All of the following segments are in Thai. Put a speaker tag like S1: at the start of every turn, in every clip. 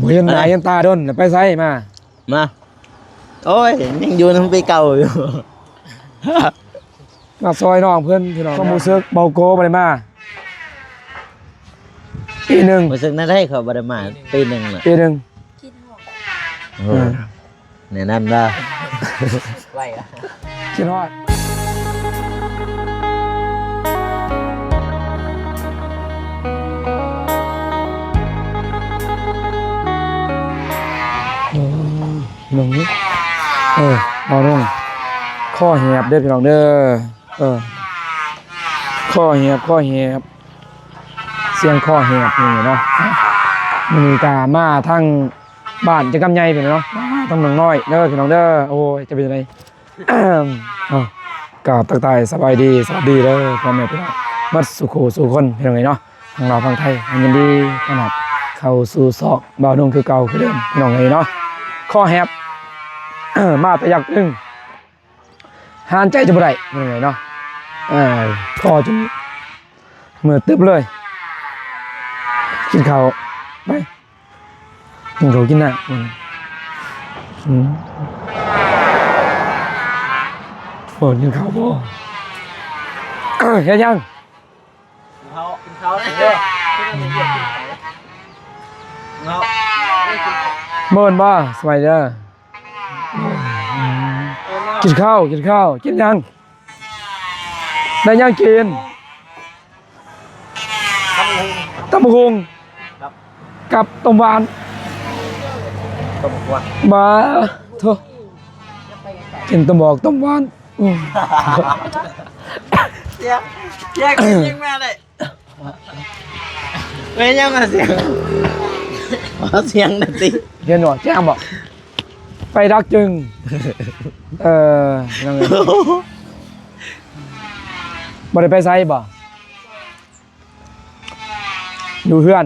S1: บ่เห็นหน้าเห็นตาดนไปไสมา
S2: โอ้ยยังอยู่น้ำปีเก่าอยู่
S1: มาซอยน้องเพื่อนพี่น้องความรู้สึกเบาโกบ่ได้มาปีหนึ่ง
S2: รู้สึกนั่นได้เขาบไดมาปีหนึ่งน่ะ
S1: ปีหนึ่ง
S3: คิดหอด
S2: โอ้เนี่ยนั่นละไว้อะ
S1: คิดฮอดน้องนี่เอาน้องข้อแหบเด้อพี่น้องเด้อข้อแหบเสียงข้อแหบนี่เนาะมีกามาทั้งบ้านจะกำไยเป็นเนาะทั้งเมืองน้อยเด้อพี่น้องเด้อโอ้ยจะเป็นยังไงกราบตักทายสบายดีสวัสดีเด้อพ่อแม่พี่น้องมัดสุขสู่คนพี่น้องเนาะทางเราทางไทยยินดีขนาดเข้าสู่ซอกบ่าวนุ่งคือเก่าคือเดิมพี่น้องเนาะข้อแหบมาแต่อยากนึงหานใจจะบ่ได้ยังไงเนาะคอจนเมื่อตึ๊บเลยกินข้าวไปกินข้าวกินน้ำโอ้กินข้าวบ่เฮ็ดยัง
S2: กินข้าวเด้อ
S1: เบิ่นบ่สบายเด้อกินข้าวกินยังได้ยังกินตำบักหุ่งกับต้มหวานมาโธ่กินต้มบอกต้มหวาน
S2: เสียงแม่เลยไม่ยังมาเสียงนั่นสิ
S1: เดี๋ยวหนวดแจ้งบอกไปรักจึงยังไงบ่ได้ไปไสบ่อยู่เพื่อน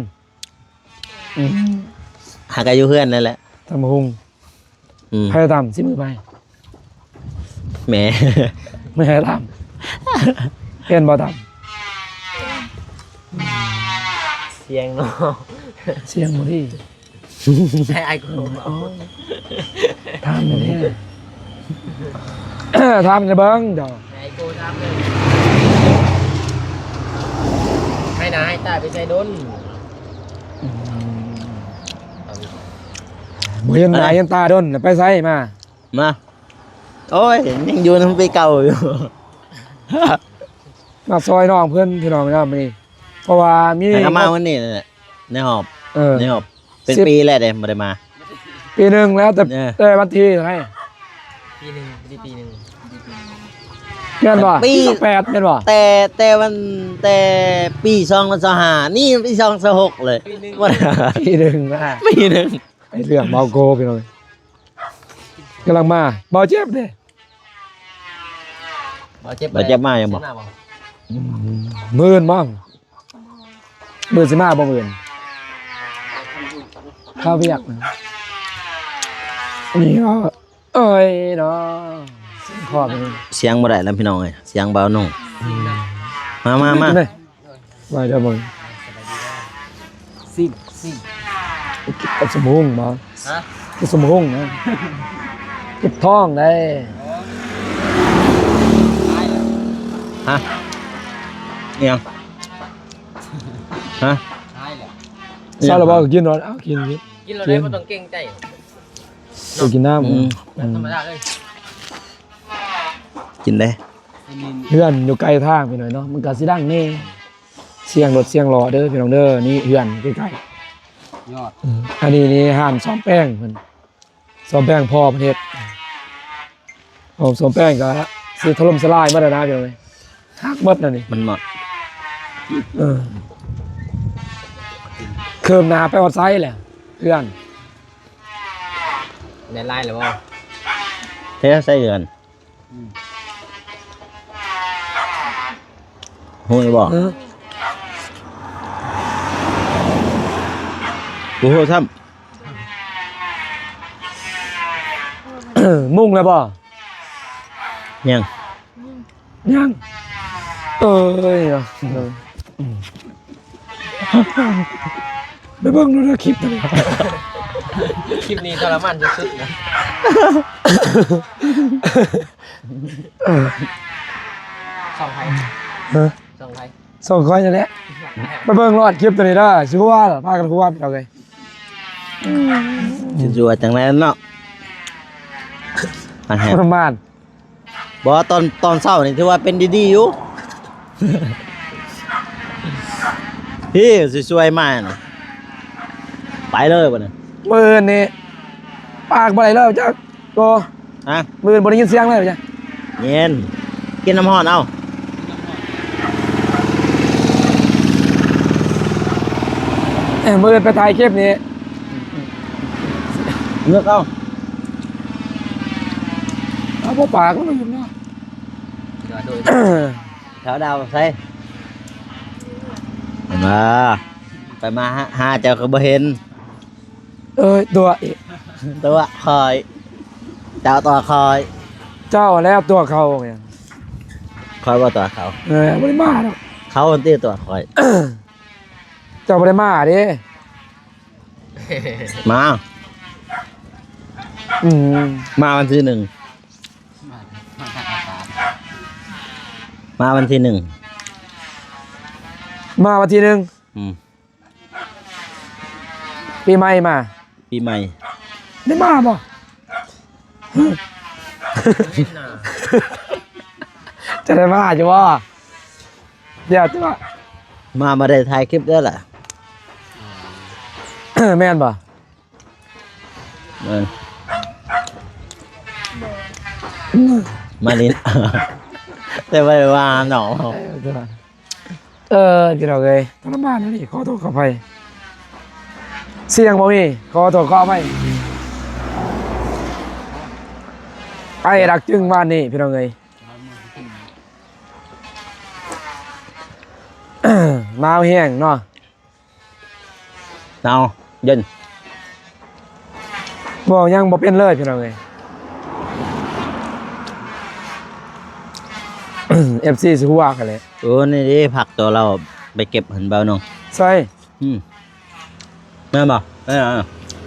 S2: หากอายุเพื่อนนั่นแหละ
S1: ทำหุงให้ทำสิมือไป
S2: แหม
S1: ไม่ให้ทำเห็นบ่ทำ
S2: เสียงเนาะ
S1: เสียงหมดที่
S2: ให้ไอ้กู
S1: ทำอย่างนี้ทำจะเบิ้งเดี๋ยว
S2: ไอ้กูทำเลยให้นาให้ตาไปใส่ดุน
S1: บ่เห็นหน้าเห็นตาดนไปไสมา
S2: โอ้ยยังอยู่น้ำปีเก่าอยู่
S1: มาซอยน้องเพื่อนพี่น้องนะครับนี่เพราะว่ามี
S2: มาวันนี้ในหอบเป็นปีแรกเลยมาได้มา
S1: ปีหนึ่งแล้วแต่วันที่เท่าไหร่
S2: ปีหนึ่ง
S1: เงินบ่ปี8เงินบ่
S2: แต่วันแต่ปี2025นี่ปี2026เลย
S1: ปีหนึ่งนะ
S2: ปีหนึ่ง
S1: ไอ้เรื่องเมาโกพี่น้องกำลังมาเบาเจ็บเด้
S2: เจ็บมากยังบอก
S1: มื่นบ้างสิมาบ่มื่นข้าวเวียกนี่ก็เอ้ยเนาะขอบ
S2: เสียงบ่ได้แล้วพี่น้องเอ้ยเสียงเบาหนุ่มมา
S1: ไปเดี๋ยวมึง
S2: สิ
S1: กินสมุนมากินสมุนนะกินท้องได้
S2: ฮะยังฮะ
S1: ซาลาบากินหน่อยกิน
S2: เราได้ไม่ต้องเก่งใจ
S1: กินน้ำ
S2: ธรรมดาเลยกินได้
S1: เพื่อนอยู่ไกลทางไปหน่อยเนาะมันก็สิดังนี่เสียงรถเสียงล้อเด้อพี่น้องเด้อนี่เพื่อนใกล้ๆยอดอันนี้นี่ห้ามซ้อมแป้งเพิ่นซ้อมแป้งพ่อประเทศซ้อมแป้งก็สิถล่มสลายมาแล้วนะพี่น้องฮักหมดน่ะนี่
S2: มันหมด
S1: เคิมนาไปออดไซส์แหละเพื่อน
S2: ในไล่หรือว่าเท่ใส่เดือนหูยบอกกูโหซ้
S1: มุ่งเลยบ่
S2: ยัง
S1: เอ้ยไปเบิ่งดูนะคลิปตัวนี้
S3: คลิปนี้ทรมานสุดๆนะสองไทย
S1: ฮะ
S3: สองไทย
S1: ส่งคอยนั่นแหละไปเบิ่งรอดคลิปตัวนี้เด้อสิว่าล่ะพากันคุยเอาเลย
S2: จัวจังไรเนาะมันแฮ
S1: ประมาณ
S2: บอกว่าตอนเช้านี่ถือว่าเป็นดีๆอยู่ พี่สวยๆมากนะไปเลยป่ะเนี่ย
S1: มื้อนี่ปากบ่ได้เลยจักโต
S2: ฮะ
S1: มื้อบ่ได้ยินเสียงเลยจ้ะ
S2: เย็นกินน้ำห้อนเอา
S1: มื้อไปถ่ายคลิปนี้
S2: เลือกเอา
S1: เอาบ่ปากก็ไม่ยินเนาะ
S3: โดย
S2: แถวดาวใส่มาไปมาหาเจ้าก็บ่เห็น
S1: เอ้ยตัวอีก
S2: ตัวคอยเจ้าตัวคอย
S1: เจ้าแล้วตัวเขาเนี่ย
S2: คอยว่าตัวเขา
S1: บ่ได้มาดอก
S2: เขาคนที่ตัวคอย
S1: เจ้าบ่ได้มาเด้
S2: มา
S1: อืม
S2: มาวันที่หนึ่งมาวันที่หนึ่ง
S1: มาวันที่หนึง
S2: อืม
S1: ปีใหม่มา
S2: ปีใหม่
S1: ได้มาบ่ จะได้มาจ้ะบ่เดี๋ยวตัว
S2: มาบ่ได้ถ่ายคลิปได้อล่ะ
S1: แม่นบ่
S2: เออมาลิน แต่ว่าว่าหนอ
S1: จิเราเลยทรมานนี่ขอโทษขออภัยเสียงบ่มีขอโทษขออภัยไอ้รักจึงบ้านนี่พี่น้องเอ้ย มาเอาแห้งเนาะ
S2: เอาเย็น
S1: บ่ยังบ่เป็นเลยพี่น้องเอ้ย FC สิฮู้ว่ากันเลย
S2: โอ้นี่ดิผักตัวเราไปเก็บหันเบาหน่อย
S1: ใส่
S2: แม่นบ่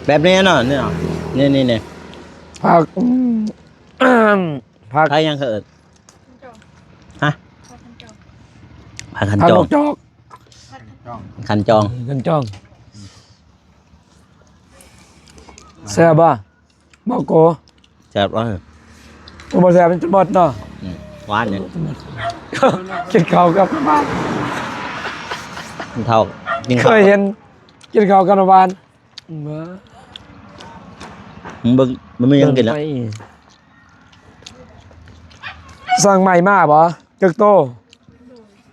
S2: แบบนี้เนาะนี่เนาะนี่
S1: ผักผัก
S2: ใครยังเคยเอิดฮะผักขัน
S1: ผัก
S2: จ
S1: น
S2: อง
S1: กจอก
S2: ขันจอง
S1: กันจ้องแซ่บบ่บ่โก
S2: แซ่บร้อย
S1: บ่แซ่บเป็นจุดบดเนาะ
S2: หวานเนี่ย
S1: กินข้าวกับบ้าน
S2: มันเท่ากิน
S1: เค
S2: ข้าวย
S1: เห็นกินข้าวกับบ้านบ่
S2: มึงเบิ่งมันไม่ยังกินแล้ว
S1: สั่งใหม่มาบ่จักโต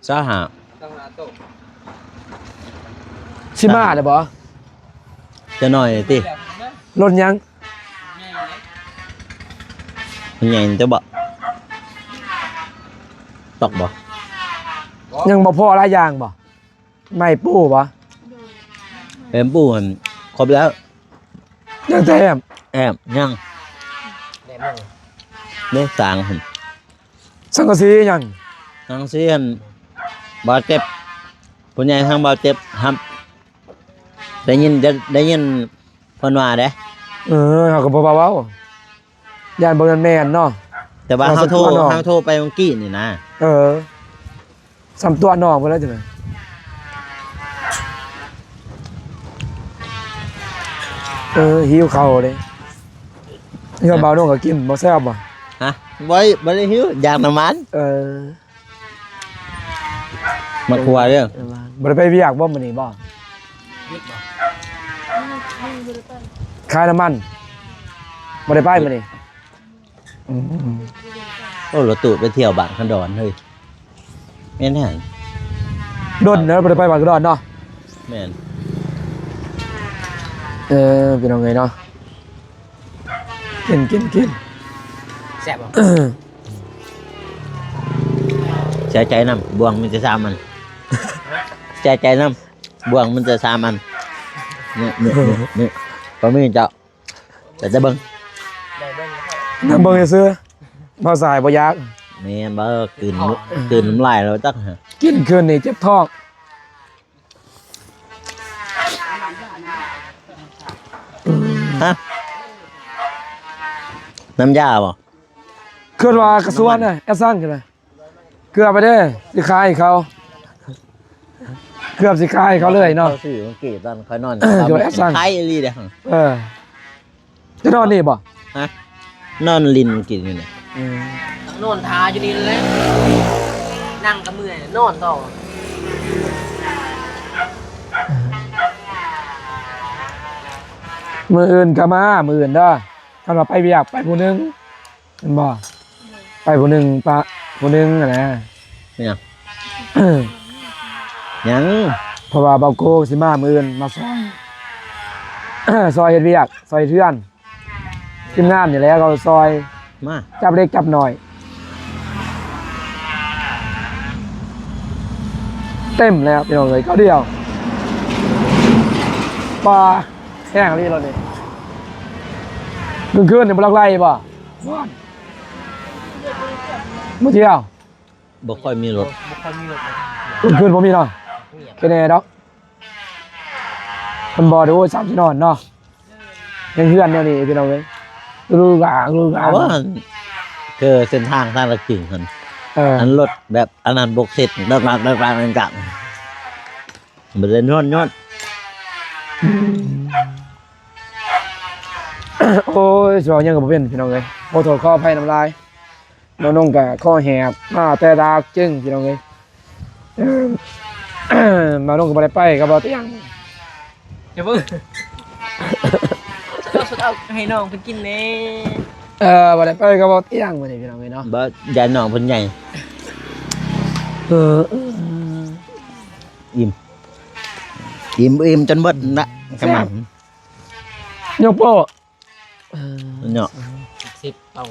S2: ซาหา
S3: ต้องหาโต๊ะ
S1: สิมาได้บ่
S2: จะหน่อยติ
S1: รถยัง
S2: มันใหญ่จะบ่ตอกบ่
S1: ยังบ่พอหลายอย่างบ่ไม่ปูบ่
S2: เป็นปูมันครบแล้ว
S1: ยังแถม
S2: แอมยัง
S3: แหนมหนึ่ง
S2: ได้สางหั่น
S1: สังกะสียัง
S2: ทางเสียนบ่เจ็บผู้ใหญ่ทางบ่เจ็บครับได้ยินเพิ่นว่าเด้
S1: เฮาก็บ่เว้าย่านบ่แม่นเนาะ
S2: แต่ว่า
S1: เอา
S2: เฮา
S1: สัก
S2: โทร
S1: ตัวหน่อย
S2: เฮาโทรไปเมื่อกี้นี่นะ
S1: สำตัวน้องพุ่นแล้วจังได๋หิวข้าวเลยเฮือเบาน้องก็กินบ่แซ่บบ่
S2: ฮะบ่ได้หิวอยากน้ำมันมาครัวเด้อ
S1: บ่ได้ไปเวียกบ่มื้อนี้บ่
S3: ยึดบ่
S1: ขายน้ำมันบ่ได้ไปมื้อนี้
S2: โอ้รถตู้ไปเที่ยวบ้านคันดอนเฮ้ยแม่นแห่ง
S1: ดนเด้อบ่ได้ไปบ้านกระดอนเนาะ
S2: แม่น
S1: พี่น้องเอ้ยเนาะกิน
S3: แซ่บบ่
S2: เสียใจนำบ่วงมันจะสามันเสียใจนำบ่วงมันจะสามันนี่บ่มีเจ้าแต่จะเบิ่ง
S3: ได้เบิ่งแล้ว
S1: น้ำเบิ่งซื่อบ่สายบ่อยาก
S2: แม่นบ่กลืนน้ำลายแล้วจักฮะ
S1: กินคืนนี่เจ็บท้อง
S2: ฮะน้ำยาบ่
S1: เกิดว่ากระทรวงน่ะแอดซันกันเลยเกือบไปเด้อสิขายให้เขาเกือบสิขายให้เขาเลยเนาะ
S2: เขาซื้อเมื่อกี้ตอนเขานอน
S1: อยู่แอปซัน
S2: ขายอีหลีเด้อ
S1: จะนอนนี่บ่
S2: ฮะนอนลินกินอยู่เนี่ย
S3: นอนทาอยู่นี่เลยนั่งกับมือนอนต่อ
S1: มืออื่นก็มามืออื่นเด้อคันว่าไปเวียกไปผู้หนึงแม่นบ่ไปผู้หนึงปะผู้หนึงอะนะ
S2: เป็นหยังหยัง
S1: เพราะว่าเบาโกสิมามืออื่นมาซอย ซอยเฮ็ดเวียกซอยเทื่อนทีมงานนี่แหละเขาซอย
S2: มา
S1: จับเล็กจับหน่อย เต็มแล้วพี่น้องเลยเขาเดียวปลาแห้งนี่เราเนี่ยคืนเนี่ยบลักไล่ป่ะว่านมื้อเที่ยว
S2: บ่ค่อยมีรถ
S3: บุคคลมีรถเลย
S1: คืนผมมีเนาะ
S3: เงียบ
S1: แค่นี้ดอกมันบ่ได้โอ้ย3ที่นอนเนาะยังเฮือนเนี่ยนี่พี่น้องเอ้ยรู้กะ
S2: เอาว่าคือเส้นทางทางละกึ่งหั่น อันรถแบบอันนั้นบกเสร็จเลิกเลิกกังบ่ได้นอน
S1: โอ้ยสิว่ายังก็บ่เป็นพี่น้องเอ้ยขอโทษขออภัยน้ำลายน้องๆก็คอแหบมาแต่ดากจึงพี่น้องเอ้ยมาน้องก็บ่ได้ไปก็บ่เตียง
S3: อย่าเพิ่งก็สุดเอาให้น้องไปกินเน่
S1: บ่ได้ไปก็บ่เตียงมื้อนี้พี่น้องเอ้ยเนาะ
S2: บ่ยายน้องเพิ่นใหญ่ อิ่มจนเบิดนะกำลัง
S1: ยกโป้
S2: เนาะ
S3: 10เอา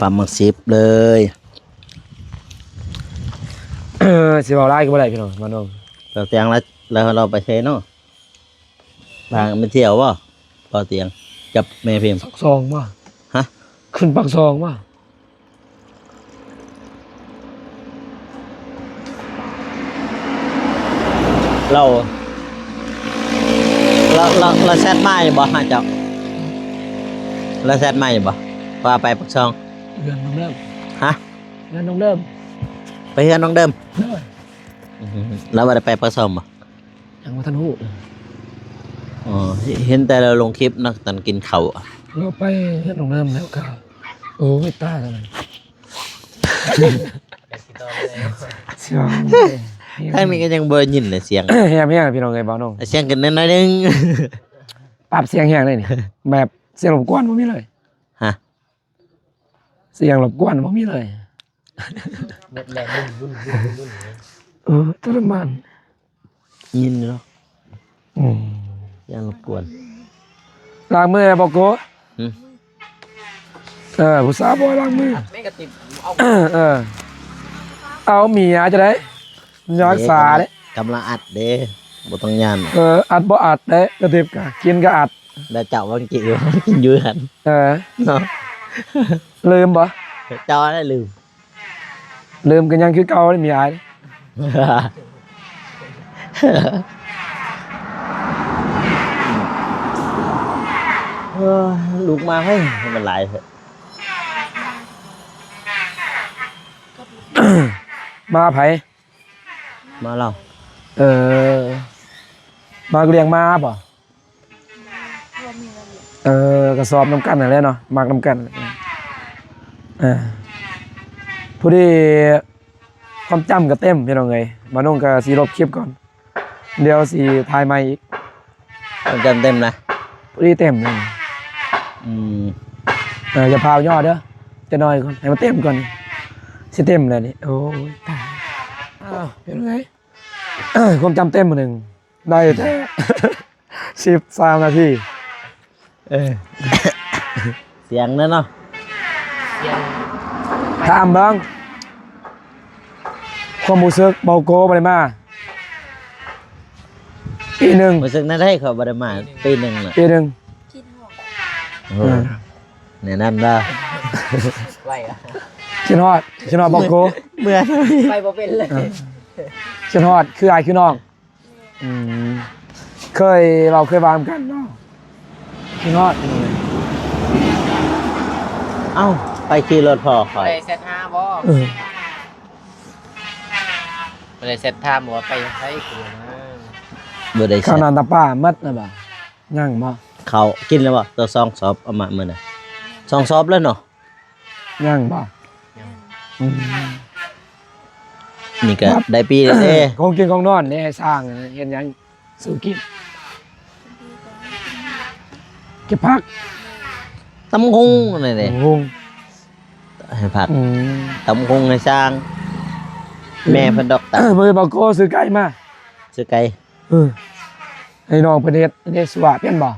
S2: ปลาหมึก10เลย
S1: สิเว้าหลายก็บ่ได้พี่น้องมาน้อง
S2: เราเตียงแล้วเราไปเทเนาะพากันไปเที่ยวบ่พอเตียงกับแม่พิมพ์
S1: ปักซองบ่
S2: ฮะ
S1: ขึ้นปักซองบ่
S2: เราแซดมาอยู่บ่ฮะเจ้าเราแซดมาอยู่บ่ว่าไปปักช่อง
S1: เดือนน้องเริ่ม
S2: ฮะ
S1: เดือนน้องเริ่ม
S2: ไปเฮือนน้องเดิม
S1: เด้อ
S2: แล้วบ่ได้ไปปักช่องบ่
S1: ยังบ่ทันฮู้
S2: อ๋อเห็นแต่เราลงคลิปนะตอนกินข้าวอะ
S1: เราไปเฮ็ดน้องเริ่มแล้วก็โอ้ยตายแล้ว เสียง
S2: ทางนี้ก็ยังบ่ได้ยินเลยเสียง
S1: แฮมแฮงพี่น้องเอ้ยบ่าวน้อง
S2: เสียงกันน้อยๆนึง
S1: ปรับเสียงแฮงเลยนี่ แบบเสียงรบกวนบ่มีเลย
S2: ฮะ
S1: เสียงรบกวนบ่มีเลย
S3: เม็ดแรงรุ่น
S1: ทรมาน
S2: ยินอยู่เนาะ
S1: อืม
S2: ยังรบกวน
S1: ล้างมือบ่โก
S2: อืม
S1: ผู้สาวบ่ล้างมือ
S3: ไม่กระติบเอา
S1: เอาเมียจะได้รักษาเด้
S2: กำลังอัดเด้บ่ต้องย่าน
S1: อัดบ่อัดเด้กระติบกะกินก็อัด
S2: แล้วเจ้าว่ากินอยู่กินอยู่หั่น เนาะ
S1: ลืมบ่
S2: เจ้าได้ลืม
S1: ลืมกันยังคือเก่าได้มีอาย
S2: ลูกมาให้มันหลายเถอะ
S1: มาไผ
S2: มาเรา
S1: มาเรียงมาบ่กระสอบน้ำกันนั่นแหละเนาะมากน้ำกันผู้ที่ความจำก็เต็มพี่น้องเอ้ยมานุ่งก็สิลบคลิปก่อนเดี๋ยวสิถ่ายใหม่อีก
S2: มันเต็มนะ
S1: ผู้ที่เต็มเลย
S2: อืม
S1: อย่าพาวยอดเด้อจะน้อยก่อนให้มันเต็มก่อนนี่สิเต็มเลยนี่โอ้ยตายเป็นไงความจำเต็มมื้อหนึงได้แต่ 13 นาที
S2: เสียงนั่นเนาะ
S3: เสียง
S1: ถามเบิ่งความรู้สึกเบาโกบ่ได้มาปีหนึง
S2: รู้สึกนั่นได้เขาบ่ได้มาปีหนึงน่ะ
S1: ปีหนึง
S2: โอ้เนี่ยนั่นล่ะ
S3: ไหวอะ
S1: คิดฮอดเบาโก
S2: เมื่อ
S3: ไปบ่เป็นเลย
S1: คิดฮอดคืออายคือน้อง อืมเราเคยวางกันเนาะพี่นอด
S2: เอ้าไปขี่รถพ่อคอย
S3: ไปเซตห้าบ่
S1: เออ
S3: ไปเซตห้าบ่ไปใช้กูนะ
S2: บ่ได้
S1: ข้าว
S2: ใช้
S1: นานตาป้ามัดนะบ่ย่างบ่
S2: เขากินแล้วบ่ตัวซองซอบเอามามื้อน่ะซองซอบแล้วเนาะ
S1: ย่างบ่อืม
S2: นี่ก็ได้ปีแล้วเด้
S1: ของกินของนอนนี่ให้สร้างเห็นหยังสู่กินเก็บผัก
S2: ตำคงนั่นแหละ
S1: โอ้โห
S2: ให้ผัก
S1: อืม
S2: ตำคงให้สร้าง แม่เพิ่นดอกตา
S1: มือบอกโก้ซื้อไก่มา
S2: ซื้อไก่
S1: เออให้น้องเพิ่นเฮ็ดสวะเป็นบ่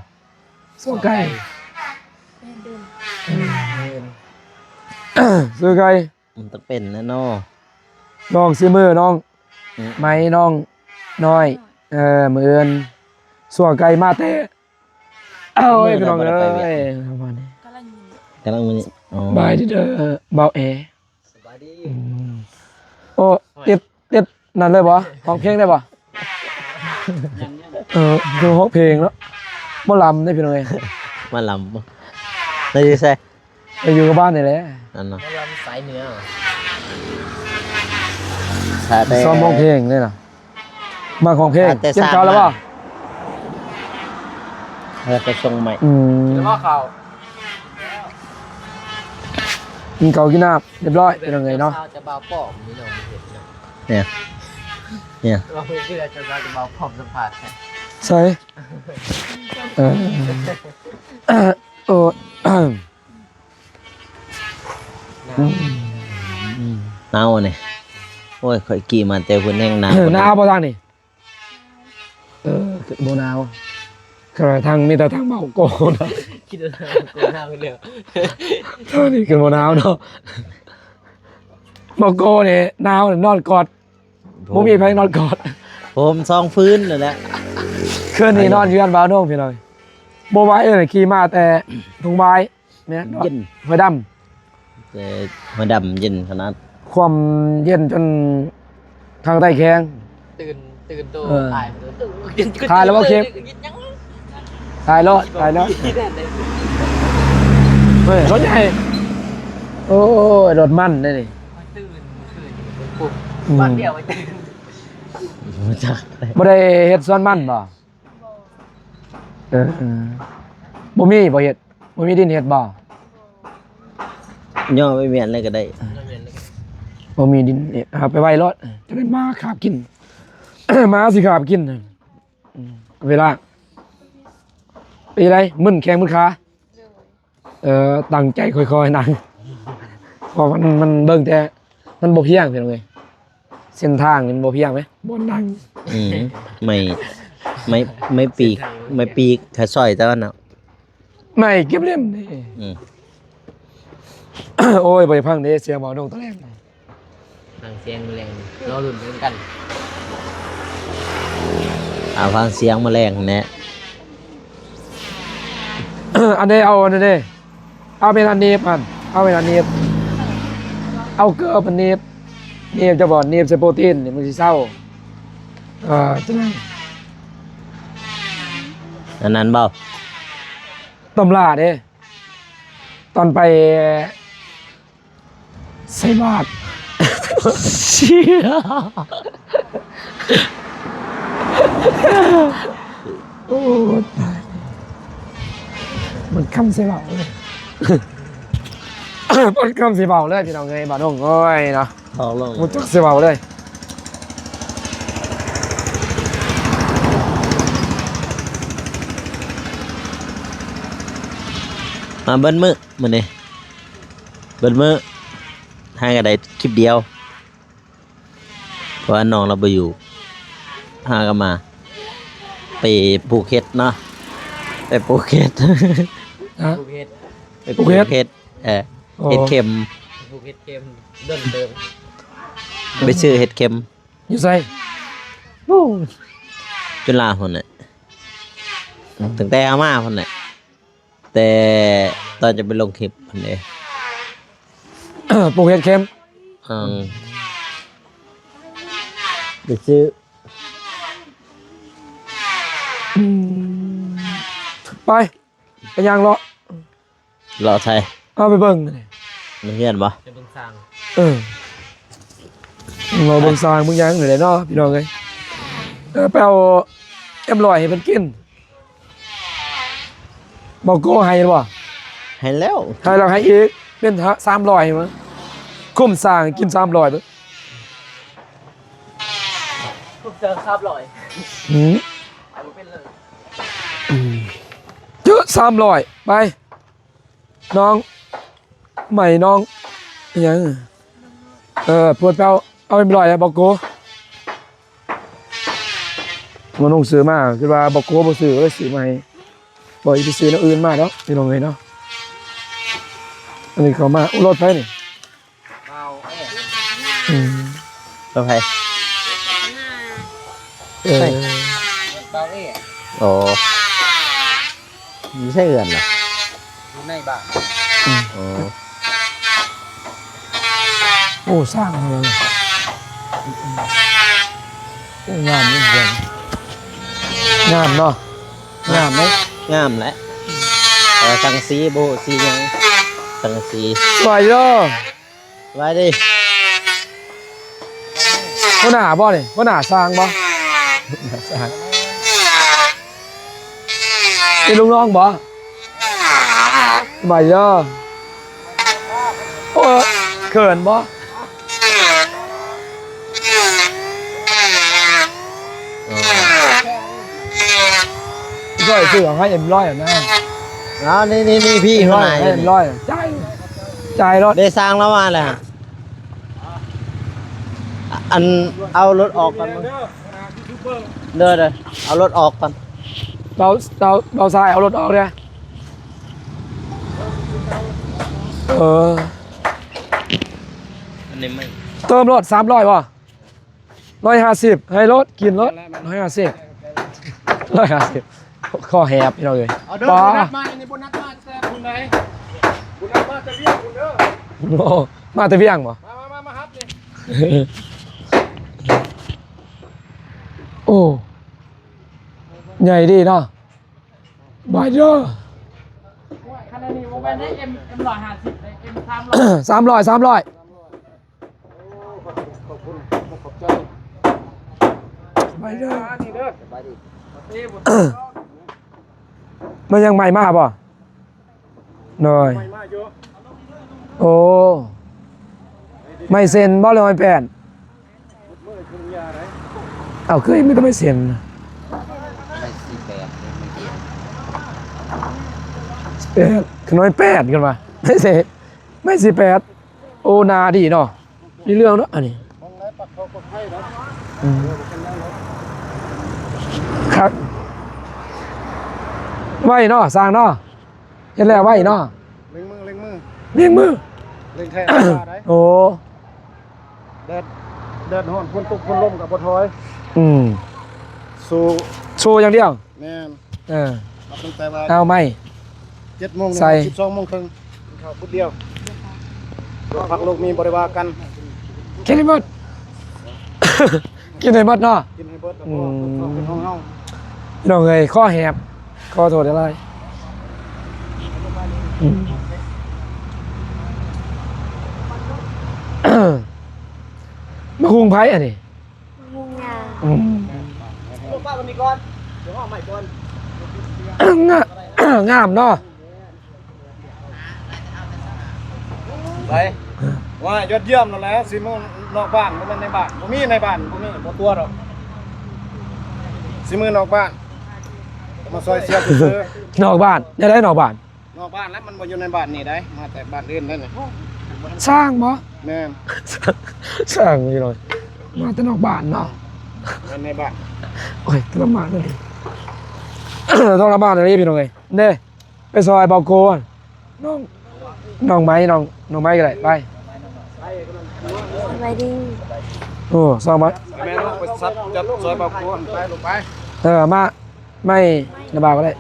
S1: สวะไก่ซื้อไก่
S2: มันต้องเป็นนะเนาะ
S1: น้องซื้อมือน้อง
S2: อืม
S1: ไม้น้องน้อยมื้ออื่นสวะไก่มาแต่เอ้ยพี่น้องเอ้ยประมาณนี้
S2: กำลังมื้อนี้อ๋อบ
S1: ายดีเด้อเบาแอ
S3: สบายดี
S1: โอ้ติดนั่นเลยบ่ร้องเพลงได้บ่ดูร้องเพลงแล้วบ่ลำได้พี่น้องเอ้ย
S2: มาลำได้อยู่ไส
S1: ไปอยู่กับบ้านนี่แหละ
S2: นั่นเนาะ
S3: แล้วเราสายเหนือ
S2: ถ้าแต่
S1: ซ้อมร้องเพลงนี่น่ะมาของเพลง
S2: แต่
S1: เจ็บ
S2: สร้าง
S1: เก่าแล้วบ่
S2: แล้วก็ส่งใหม่
S3: แล้วก็เขา
S1: กินเก่ากินน้ำเรียบร้อยเป็นยังไงเนาะ
S3: จะเบาป้อมนี่เนาะเห็นนะ
S2: เนี่ยเนี่ย
S3: เราเพื่อจะเบาป้อมสัมผัส
S1: ใช่เออโอ้
S2: หนาวเนี่ยโอ้ยข่อยขี่มาแต่พุ่นแห้งหนาว
S1: หนาวบ่ทางนี่บ่หนาวคือทางมีแต่ทางเบาโกนะ
S3: คิดว่ากูหน้าไปเลย
S1: ทางนี้คือบ่หนาวเนาะเบาโกนี่หนาวนี่นอนกอดบ่มีไผนอนกอด
S2: ผมซองฟื้นนั่นแหละ
S1: คืนนี้นอนอยู่อันบ่าวโน่งพี่น้อยบ่ไหวขี่มาแต่ทุ่งไม้แม่นอน
S2: เย็น
S1: ไฟดำ
S2: แต่มาดำเย็นขนาด
S1: ความเย็นจนทางใต้แข้ง
S3: ตื่นตัว
S1: เออ
S3: ตายตื่น
S1: ถ่ายแล้วว่าเค็ม ตายแล้วเฮ้ยรถใหญ่โอ้ยรถมันได้นี่
S3: ตื่นปลุกวันเดียวไปตื่น
S2: มาจากไหน
S1: บ่ได้เฮ็ดสวนมันบ่บ่มีบ่เฮ็ดบ่มีดินเฮ็ดบ่
S2: ย่อไม่เมียนเลยก็ได้
S1: บ่มีดินเฮ็ดเอาไปไว้รถจะได้มาขาบกิน มาสิขาบกินเวลาเป็นไรมึนแข้งมึนขาตั้งใจค่อยๆนั่งเพราะมันเบิ่งแต่มันบ่เพียงพี่น้องเอ้ยเส้นทางนี่มันบ่เพียงไหมบ่นั่ง
S2: อืมไม่ปีกแค่ซอยแต่ว่าเนาะ
S1: ไม่เก็บเล่มนี่
S2: อืม
S1: โอ้ยบ่ได้พังเด้เสียงหมอดงตะแลง
S3: ทางเสียงแรงเราหลุดกัน
S2: ฟังเสียงแมลงแนะ
S1: อันนี้เอาอันนี้เอาเป็นอันนี้มันเอาเป็นอันนี้เอาเกลือเป็นนี้นี่จะบอกนี่ใส่โปรตีนนี่มันสิเศร้าจังได๋
S2: อันนั้นเปล่า
S1: ตำราเด้ตอนไปใส่บาตรเชี่ยโอ้ตายมันคำเสียเบาเลย มันคำเสียเบาเลยพี่น้องเอ้ยบาดงโอ้ยเนาะ
S2: ทองลง
S1: มันจักเสียเบาเลย
S2: มาเบิ้ลมือมันนี่เบิ้ลมือให้กันได้คลิปเดียวเพราะว่าน้องเราไปอยู่หากันมา ไปภูเก็ตเนาะไปภูเก็ต
S1: ฮะ
S3: ภูเก็ต
S2: ไปภูเก็ตเห็ดเข็ม
S3: ภูเก็ตเกมเดิม
S2: ไปซื้อเห็ดเข็ม
S1: อยู่ใส่
S2: จุฬาคนน่ะตั้งแต่อาม่าคนน่ะแต่ตอนจะไปลงคลิปคนเดีย
S1: ปลูกเห็ดเข็ม
S2: ไปซื้อ
S1: อืมไปไปยางเลาะ
S2: รอใช่
S1: เอาไปเบิ่งนี่
S2: มันเฮียนบ่
S3: จะเบิ่งสร้าง
S1: เออเราเบิ่งสร้างเบิ่งหยังนี่แหละเนาะพี่น้องเอ้ยไปเอาเอ็มลอยให้มันกินบอกโก้ให้หรือบ่
S2: ให้แล้ว
S1: ให้เราให้อีกเป็น300มั้งคุ้มสร้างกิน300เด้อ
S3: ทุกเจอครับลอย
S1: หืม
S3: เอาบ่เป็นเลย
S1: เยอะ300ไปน้องใหม่น้องอิหยังปวดเปล่าเอาเอ็มลอยแล้วบอกโก้มันต้องซื้อมาคือว่าบอกโก้บ่ซื้อก็เลยซื้อมาให้บ่อีกไปซื้อน้ำอื่นมาเนาะพี่น้องเอ้ยเนาะอันนี้เขามาอุ้รถไปนี่
S3: เอาเอ้ย
S1: อืม
S2: รอไผ
S1: เออ
S3: เบาเอ้ย
S2: โอ้ไม่ใช่เอือนเหรอ
S3: อยู่ในบ้าน
S2: อ๋อ
S1: โอ้สร้างเลยงามนี่เดียวงามเนาะงามไหม
S2: งามแหละสังสีโบสีหยังสังสี
S1: สวยเด้อ
S2: ไว้ดิ
S1: ว่าหน้าบ่นี่ว่าหน้าสร้างบ่หน้าสร้างเป็นลุงน้องบ่สบายเด้อโอ้เขินบ่
S2: อ๋อ
S1: ก็ซื้อของให้เอ็มร้อยอ่ะนะ
S2: เอานี่พี่
S1: เอ็ม
S2: หัว
S1: ร้อย
S2: หน้าอ
S1: ให้
S2: ยู่
S1: เอ็ม
S2: นี่
S1: ร้อยจ่ายรถ
S2: ได้สร้างแล้วมาเลยฮะอันเอารถออกกันมั้งเด้อเอารถออกกัน
S1: เราทรายเอารถออกเลย
S2: อันนี้ไม่
S1: เติมรถ300ป่ะ150ให้รถกินรถ150ข้อแหบพี่น้องเลย
S3: เอาเด้อ
S1: ป้า
S3: บุญนัดมาในบุญนัดมาแต่คุณไหนบุญนัดมาจะเรียกคุณเด้อ
S1: โอ้มาแต่เวียงป่ะ
S3: มาครับนี่
S1: โอ้ใหญ่ดีเนาะบายเด้อ
S3: คันนี้โมเป็นได้เอ็ม150ได้เอ็ม300
S1: 300
S3: ขอบใจ
S1: บายเด้อ
S3: นี่เด้อสบายดีนี่บุญ
S1: มันยังใหม่มากป่ะหน่อย
S3: ไม่มาอยู่
S1: โอ้ไม่เซ็นบ่เลยไม่แปน
S3: มือคุณยาไหน
S1: เอาเคยไม่ต้องไม่เซ็น
S3: ไป48
S1: แปดขน้อย8กันมาไม่เซ็นไม่18โอนาดีเนาะมีเรื่องเนาะอันนี้
S3: ห้องไหนปักเขากดให้นะ
S1: ครับไหวเนาะสร้างเนาะเห็นแล้วไหวเนาะ
S3: เล็งมือ
S1: เลี้ยงมือ
S3: เล็งแท้ได้
S1: โอ้
S3: เดินห่อนคนตกคนล้มกับบ่ถอย
S1: อืม
S3: สู่
S1: โชว์อย่างเดียว
S3: แม่น
S1: เออ
S3: รับตั้งแต่ว่า
S1: เอาไหม
S3: 7 โมง
S1: ใส่
S3: 12 โมงครึ่งกินข้าวพุดเดียวพักลูกมีบริวารกัน
S1: กินให้หมด กินให้หมดเนาะ
S3: กินให้เบิดแล้วก็เข้าเป็นห้องเฮา
S1: พี่น้องเอ้ยข้อแหบข้อโทษอะไรอืม มาคุงไพ่อันนี้
S4: มุงยา
S1: อืม
S3: ลูกป้าวันนี้ก่อนเดี๋ยวห้องใหม่ก่อน
S1: งามเนาะ
S3: ไปว่ายอดเยี่ยมนั่นแหละสิมื้อนอกบ้านบ่แม่นในบ้านบ่มีในบ้านบ่มีบ่ตัวดอกสิมื้อนอกบ้านมาซอยเสียซื่อน
S1: อกบ้านจะได้นอกบ้าน
S3: นอกบ้านแล้วมันบ่อยู่ในบ้านนี่ได้มาแต่บ้านอื่นนั่นน่ะ
S1: สร้างบ่
S3: แม่น
S1: สร้างนี่เลยมาแต่นอกบ้านเนาะ
S3: แม่นในบ้าน
S1: โอ้ยทรมานเลย ต้องระบาดอะไรพี่น้องเอ้ยเด้ไปซอยเบาโกนน้องไม้น้องไม้ก็ได้ไป
S4: สบายดี
S1: โอ้ซองไม้
S3: แม่นไปซัดจับซอยเบาโกนไปลงไป
S1: มาไม่ระบาดก็ได้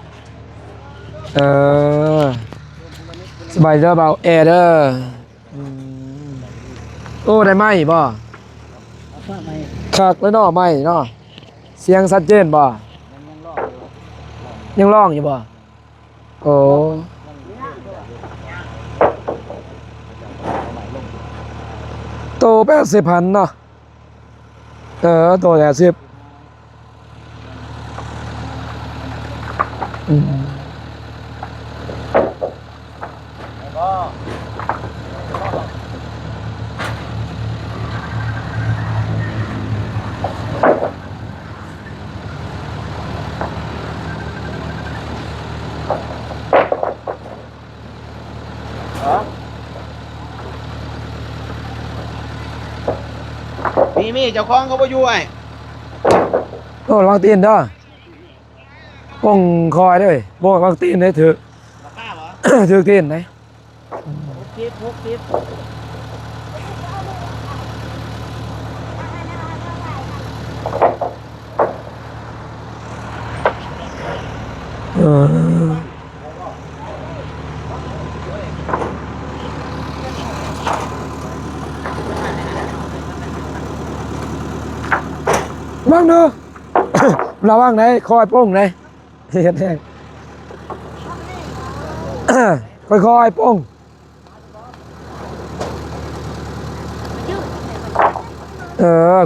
S1: สบายเด้อเบาแอร์เด้อโอ้ได้ไหมบ่คักแล้วเนาะไหมเนาะเสียงชัดเจนบ่ ยังร้องอยู่บ่โอ้โต80,000เนาะโต80อืม
S2: มีเจ้าของเขาบ่อยู่ไอ้
S1: โอ้ระวังตีนเด้อป้องคอยเด้อบ่ระวังตีนเด้อถือ
S2: ราคาบ่
S1: ถือตีนไหน
S2: 60
S1: เออว่างเด้อ ระวังไหนคอยโป้งไหนเฮ็ดแห้ง ค่อยๆโป้ง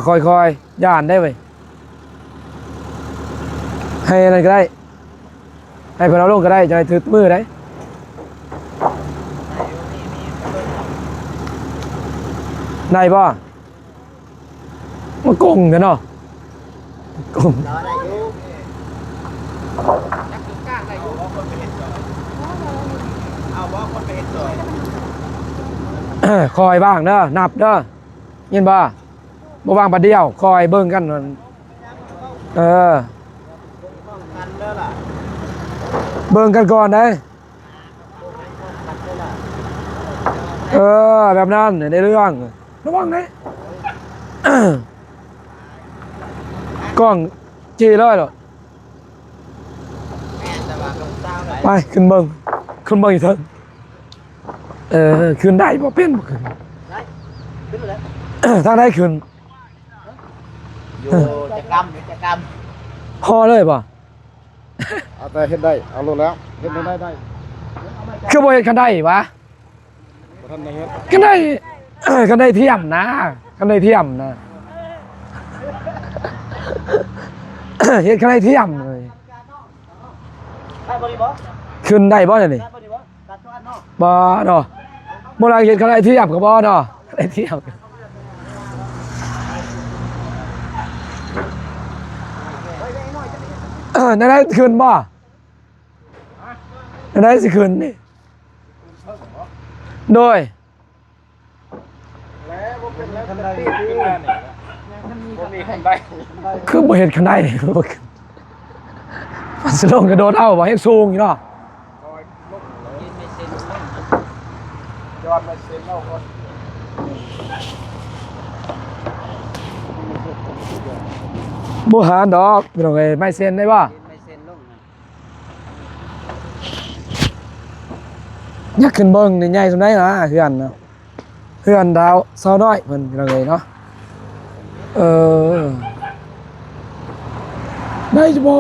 S1: ค่อยๆย่านได้เว้ยให้อะไรก็ได้ให้เพิ่นเอาลงก็ได้จะได้ถือมือได้ได้บ่มาโกงกันเนาะโกง
S2: เอาบ่คนไปเฮ็ดซอย
S1: คอยบ้างเด้อนับเด้อยินบ่บ่วางบัดเดียวคอยเบิ่งกัน
S2: กันเด้อล่ะ
S1: เบิ่งกันก่อนได้แบบนั้นในเรื่องระวังนะกล้องจีเลยเหรอไปขึ้นเบิ่งอีกเถอะขึ้นได้บ่เป็นบ่ขึ้นทางได้ขึ้น
S2: อยู่จะกำ
S1: พอเลยป่ะ
S3: เอาแต่เฮ็ดได้เอาลงแล้วเฮ็ดได้ได้
S1: คือบ่เฮ็ดกันได้วะ
S3: บ่ทันได้เฮ็ด
S1: กันได้ กันได้เทียมนะกันได้เทียมนะ เฮ็ดกันได้เทียมเลยขึ้นได้บ่เนี่ยนี่บ่เนาะบ่ลาเฮ็ดกันได้เทียมก็บ่เนาะได้เทียมนั่นได้ขึ้นบ่นั่นได้สิขึ้นนี่โดย
S3: แล้วบ่เป็นแล้วคันใดขึ้นได้นี่บ่มีคันใด
S1: คือบ่เห็นข้างในมันสลงกระโดดเอาบ่ให้สูงอยู่เนาะ
S3: ยอดไปเซ็นเอาก่อน
S1: บ่หาดอกพี่น้องเอ้ยไม่เซ็นได้บ่อยากขึ้นเบิ่งนี่ใหญ่ส่ำใดนะเฮือนเนาะเฮือนดาวสาวน้อยเพิ่นพี่น้องเอ้ยเนาะได้จ้ะบ่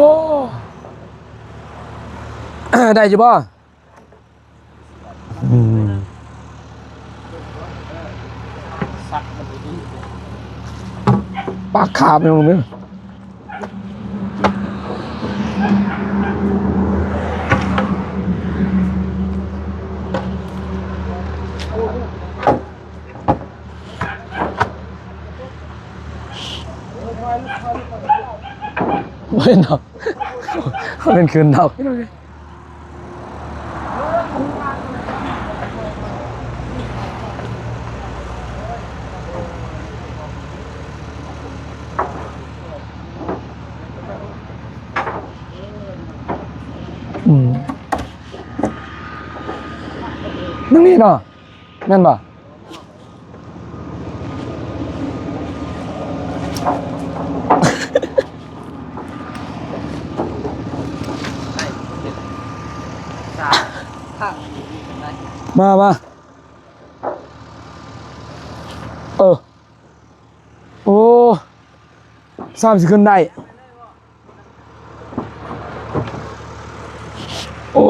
S1: ได้จ้ะบ่ปากขาบเนี่ยมึงไม่เนาะเขาเป็นคืนเนาะนั่งนี่เนาะแม่นบ่มาโอ้3สิขึ้นได้ โอ้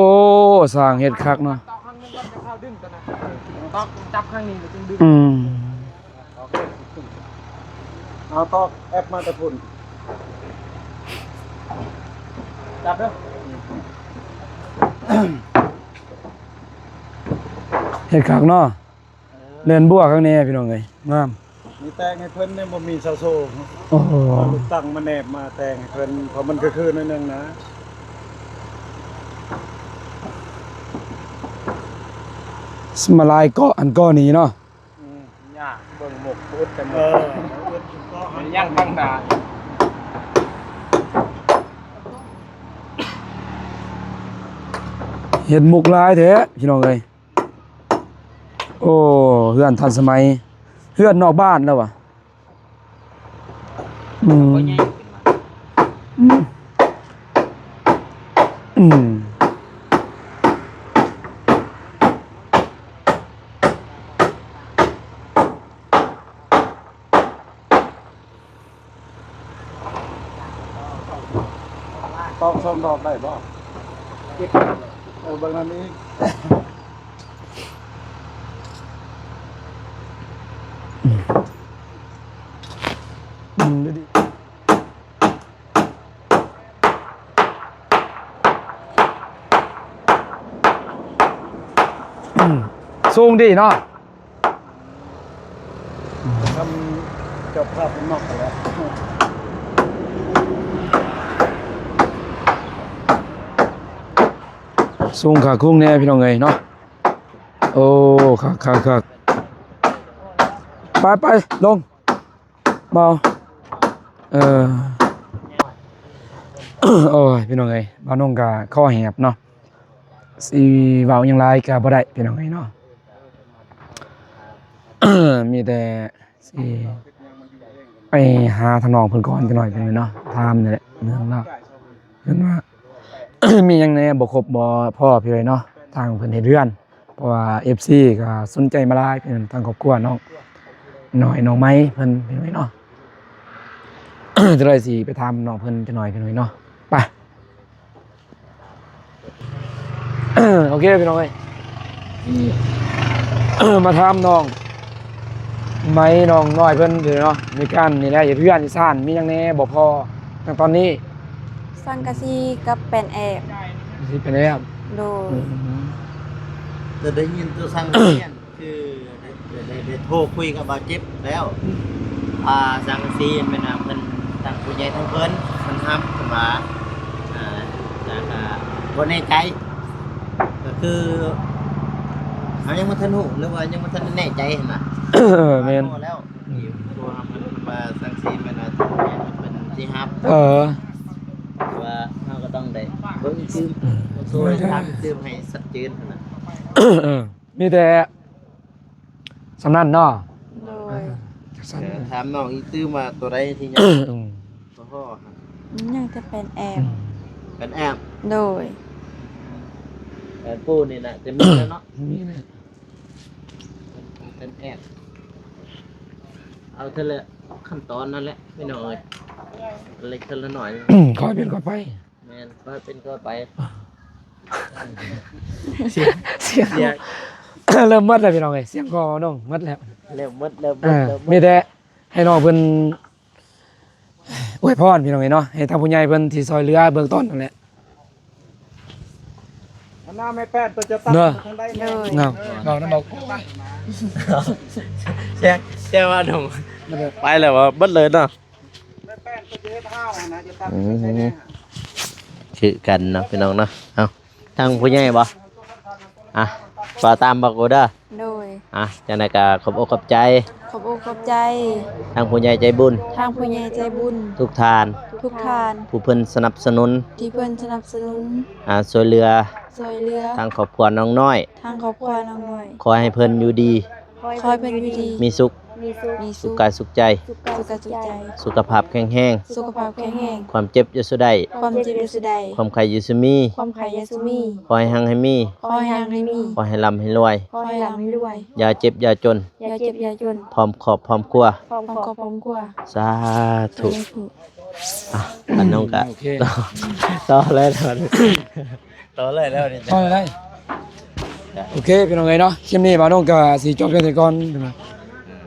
S1: สร้างเฮ็ดคักเนาะ
S3: ต้องจับข้างนี้จึงดึง
S1: อืม
S3: เอาตอกแอปมาตะพุ่นจับเด้อ
S1: เฮ็ดคักเนาะเล่นบัวข้างนี้พี่น้องเอ้ยงาม
S3: มีแตงให้เพิ่นเนี่ยบ่มีเสาโซ
S1: โอ้โห
S3: เอาลูกตั้งมาแนบมาแตงให้เพิ่นเพราะมันคือๆนิดนึงนะ
S1: สมาลายเกาะอันเกาะนี้เนาะ
S3: ยากเบิ่งหมกพุดกันมันย่างตั้งตา
S1: เฮ็ดมุกหลายแท้พี่น้องเอ้ยโอ้เฮือนทันสมัยเฮือนนอกบ้านแล้วว่ะอืมอืมอืม
S3: ตอก2ดอกได้บ่บางนั้นนี้
S1: ดูดิสูงดีเนาะ
S3: ทำกับภาพเป็นนอกไปแล้ว
S1: สูงขาคุ้งแน่พี่น้องเอ้ยเนาะโอ้คักไปลงเบาเออ โอ้ยพี่น้องเอ้ยบ้านน้องกะข้อแหบเนาะสิเว้าหยังหลายก็บ่ได้พี่น้องเอ้ยเนาะ มีแต่สิไปหาทางน้องเพิ่นก่อนจักหน่อยพี่น้องเนาะถามนี่แหละเรื่องเนาะเพิ่นว่า มีหยังแหน่บ่ครบบ่พอพี่เอ้ยเนาะทางเพิ่นเฮ็ดเรือนเพราะว่า FC ก็สนใจมาหลายเพิ่นทางครอบครัวน้องน้อยน้องไม้เพิ่นพี่น้อยเนาะ จะได้สิไปถามน้องเพิ่นจักหน่อยพี่น้อยเนาะไป โอเคพี่น้องเอ้ย มาถามน้องไม้น้องน้อยเพิ่นเด้อเนาะในการนี่แหละอย่าเพื่อนอีสานมีหยังแหน่บ่พอทางตอนนี้
S4: สังกะสีกับแป้นแอบ
S1: สิเป็นแล้ว
S4: โดย
S2: จะได้ยินตัวสั่งเรียนคือได้โทรคุยกับบาเจ็บแล้วสังซีเป็นเพิ่นตั้งผู้ใหญ่ทั้งเพิ่นมันทำขึ้นมาจากบ่แน่ใจก็คือเขายังบ่ทันรู้หรือว่ายังบ่ทันแน่ใจหั่นน่ะ
S1: แม่น
S2: โทรแล้วตัวมันมาสังซีเป็นเป็นสิฮับ ว่าเราก็ต้องได้เบิ่งชื่อตัวทำชื่อให้ชัดเจนนะ
S1: มีแต่สำนันเนาะ
S4: โดย
S1: จักซั่น
S2: ถามน้องอีตื้อมาตัวใดที่ยัง
S1: อืม
S2: พ่อ
S4: ยังจะแป้นแอบ
S2: เป็นแอบ
S4: โดย
S2: เป็นปูนี่นะจะมีแล้วเนาะ
S1: มีแหละ
S2: เป็นแอบเอาเท่าละขั้นตอนนั่นแหละไม่น้อยเล็กเท่าละหน่อย
S1: คอยเป็นก็ไป
S2: แม่นก็เป็นก็ไป
S1: เสียง เริ่มหมดแล้วพี่น้องเอ้ยเสียงคอน้องหมดแล้ว
S2: เริ่มมืดเริ่ม
S1: มีแต่ให้น้องเพิ่นอวยพรพี่น้องเอ้ยเนาะให้ทางผู้ใหญ่เพิ่นที่ซอยเหลือเบื้องต้นนั่นแหละ
S3: อันหน้าไม่แป้นตัวจะตั้ง
S1: เนอะ
S3: ทางใดแม่
S4: เลย
S1: เนาะเรานำบอก
S2: แจ้ว่าหนุ่มไปแล้วว่าบัดเลยเนาะ
S3: ไม่แป้นตัวจะเฮ็ดห้าวนะจะตั้งทางใดแน่
S2: คือกันเนาะพี่น้องเนาะเอาทางผู้ใหญ่บ่อ่ะปาตามบอกกูเด้อ
S4: โดย
S2: จังได๋ก็ขอบอกขอบใจ
S4: ขอบอกขอบใจ
S2: ทางผู้ใหญ่ใจบุญ
S4: ทางผู้ใหญ่ใจบุญ
S2: ทุกทาน
S4: ทุกทาน
S2: ผู้เพิ่นสนับสนุน
S4: ที่เพิ่นสนับสนุน
S2: ช่วยเหลือ
S4: ช่วยเหลือ
S2: ทางครอบครัวน้องน้อย
S4: ทางครอบครัวน้องน้อย
S2: ขอให้เพิ่นอยู่ดี
S4: คอยเพิ่นอยู่ดี
S2: มีสุข
S4: มี
S2: สุ
S4: สุ
S2: ข
S4: ข
S2: กายสุขใจ
S4: สุขกายสุขใจ
S2: สุขภาพแข็งแรง
S4: สุขภาพแข็งแรง
S2: ความเจ็บอยู่สุดใด
S4: ความเจ็บอยู่สุดใด
S2: ความไข้อยู่สุมี
S4: ความไข่ยาสุมี
S2: ขอให้หังให้มี
S4: ขอให้ยังให้มี
S2: ขอให้ร่ำให้รวย
S4: ขอให้หลังให้รวย
S2: อย่าเจ็บอย่าจน
S4: อย่าเจ็บอย่าจน
S2: พร้อมครอบพร้อมครัว
S4: พร้อมกอบพร้อมกลัว
S2: สาธุ
S4: สาธุ
S2: อันน้องกะ
S1: โอเค
S2: ต่อเลยตอน ต่อเลยแล้วนี่
S1: ต่อเลยได้โอเคพี่น้องเอ้ยเนาะคลิปนี้บ่าวน้องก็สิจบเพียงเท่านี้ก่อน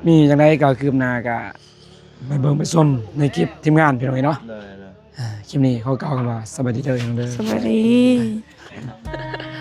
S1: มีจังไดก็คืบหน้าก็ไปเบิ่งไปชมในคลิปทีมงานพี่น้องเอ้ยเนาะ
S2: เลย
S1: คลิปนี้เขากล่าวกันว่าสวัสดีเด้อพี่น้องเด้อ
S4: สวัสดี